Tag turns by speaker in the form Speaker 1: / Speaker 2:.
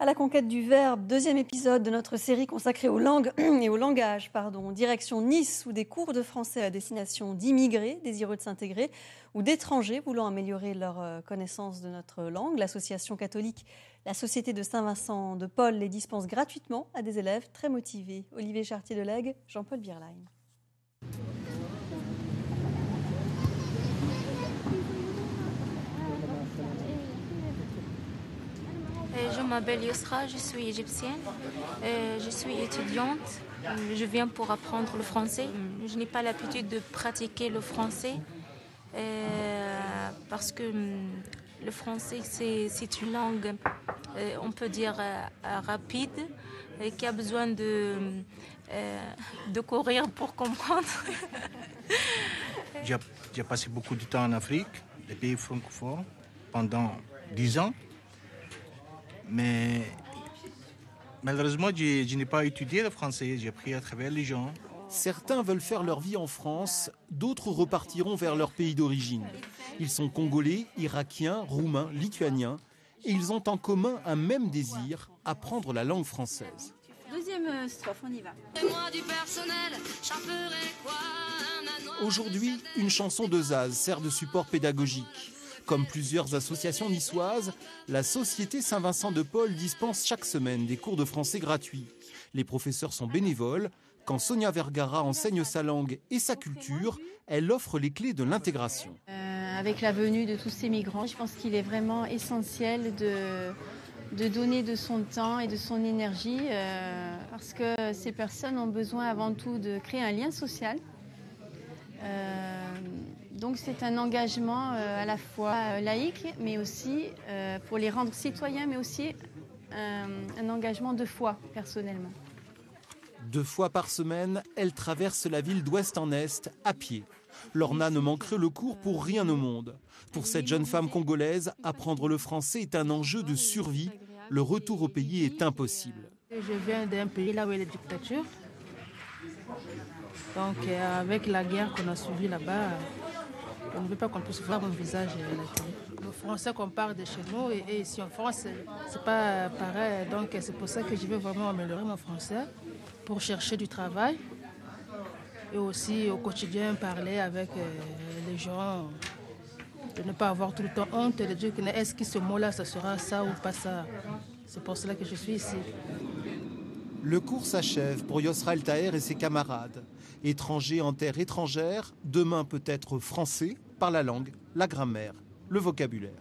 Speaker 1: À la conquête du verbe, deuxième épisode de notre série consacrée aux langues et au langage. Direction Nice, où des cours de français à destination d'immigrés désireux de s'intégrer ou d'étrangers voulant améliorer leur connaissance de notre langue. L'association catholique La Société de Saint-Vincent de Paul les dispense gratuitement à des élèves très motivés. Olivier Chartier-Delegue, Jean-Paul Bierlein.
Speaker 2: Je m'appelle Yusra, je suis égyptienne, je suis étudiante, je viens pour apprendre le français. Je n'ai pas l'habitude de pratiquer le français parce que le français c'est une langue, on peut dire rapide, qui a besoin de courir pour comprendre.
Speaker 3: J'ai passé beaucoup de temps en Afrique, les pays francophones, pendant 10 ans. Mais malheureusement, je n'ai pas étudié le français, j'ai appris à travers les gens.
Speaker 4: Certains veulent faire leur vie en France, d'autres repartiront vers leur pays d'origine. Ils sont congolais, irakiens, roumains, lituaniens, et ils ont en commun un même désir, apprendre la langue française.
Speaker 5: Deuxième strophe, on y va.
Speaker 4: Aujourd'hui, une chanson de Zaz sert de support pédagogique. Comme plusieurs associations niçoises, la Société Saint-Vincent de Paul dispense chaque semaine des cours de français gratuits. Les professeurs sont bénévoles. Quand Sonia Vergara enseigne sa langue et sa culture, elle offre les clés de l'intégration.
Speaker 5: Avec la venue de tous ces migrants, je pense qu'il est vraiment essentiel de donner de son temps et de son énergie parce que ces personnes ont besoin avant tout de créer un lien social. Donc c'est un engagement à la fois laïque, mais aussi pour les rendre citoyens, mais aussi un engagement de foi, personnellement.
Speaker 4: 2 fois par semaine, elle traverse la ville d'ouest en est à pied. Lorna ne manquerait le cours pour rien au monde. Pour cette jeune femme congolaise, apprendre le français est un enjeu de survie. Le retour au pays est impossible.
Speaker 6: Je viens d'un pays là où il y a la dictature. Donc avec la guerre qu'on a suivie là-bas, on ne veut pas qu'on puisse voir mon visage à la télé. Le français qu'on parle de chez nous et ici en France, c'est pas pareil. Donc c'est pour ça que je veux vraiment améliorer mon français pour chercher du travail et aussi au quotidien parler avec les gens, de ne pas avoir tout le temps honte de dire que est-ce que ce mot-là, ça sera ça ou pas ça. C'est pour cela que je suis ici.
Speaker 4: Le cours s'achève pour Yosra El Taher et ses camarades. Étrangers en terre étrangère, demain peut-être français par la langue, la grammaire, le vocabulaire.